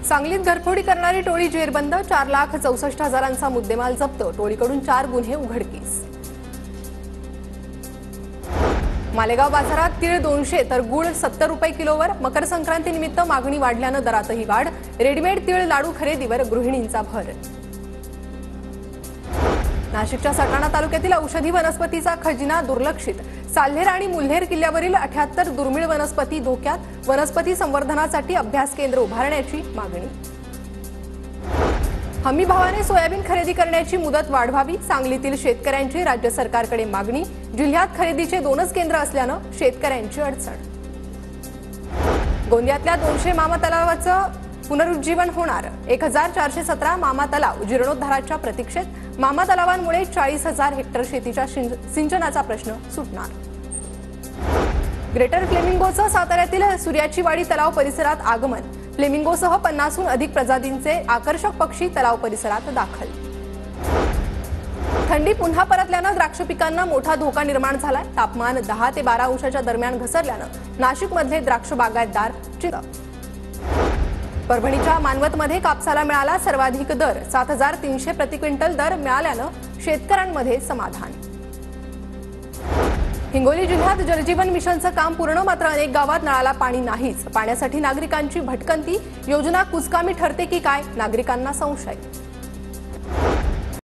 सांगलीत घरफोडी करणारी टोळी जेरबंद, 4,64,000चा मुद्देमाल जप्त, टोळीकडून 4 गुन्हे उघडकीस। मालेगाव बाजारात तीळ 200 तर गुळ 70 रुपये किलोवर। मकर संक्रांतीनिमित्त मागणी वाढल्यानं दरातही वाढ, रेडीमेड तीळ लाडू खरेदीवर गृहिणींचा भर। नाशिकच्या सटाणा तालुक्यातील औषधी वनस्पतीचा खजिना दुर्लक्षित, साल्हेर आणि मुल्हेर किल्ल्यावरील 78 दुर्मिळ वनस्पती धोक्यात, वनस्पती संवर्धनासाठी अभ्यास केंद्र उभारण्याची मागणी। हमी भावाने सोयाबीन खरेदी करण्याची मुदत वाढवावी, सांगलीतील शेतकऱ्यांची राज्य सरकारकडे मागणी। जिल्ह्यात खरेदीचे 2च केंद्र असल्यानं शेतकऱ्यांची अडचण। गोंदियातल्या 200 मामा तलावाचं पुनरुज्जीवन होणार, 1417 मामा तलाव जीर्णोद्धाराच्या प्रतीक्षेत। मामा तलावांमुळे 40,000 हेक्टर शेतीच्या सिंचनाचा प्रश्न सुटणार। ग्रेटर फ्लेमिंगोचं साताऱ्यातील सूर्याची वाडी तलाव परिसरात आगमन, फ्लेमिंगोसह 50हून अधिक प्रजातींचे आकर्षक पक्षी तलाव परिसरात दाखल। थंडी पुन्हा परतल्यानं द्राक्ष पिकांना मोठा धोका निर्माण झालाय, तापमान 10 ते 12 अंशाच्या दरम्यान घसरल्यानं नाशिकमधले द्राक्ष बागायतदार चिंतित। परभणीच्या मानवतमध्ये कापसाला मिळाला सर्वाधिक दर, 7,300 प्रति क्विंटल दर मिळाल्यानं शेतकऱ्यांमध्ये समाधान। हिंगोली जिल्ह्यात जलजीवन मिशनचं काम पूर्ण, मात्र अनेक गावात नळाला पाणी नाहीच। पाण्यासाठी नागरिकांची भटकंती, योजना कुचकामी ठरते की काय, नागरिकांना संशय।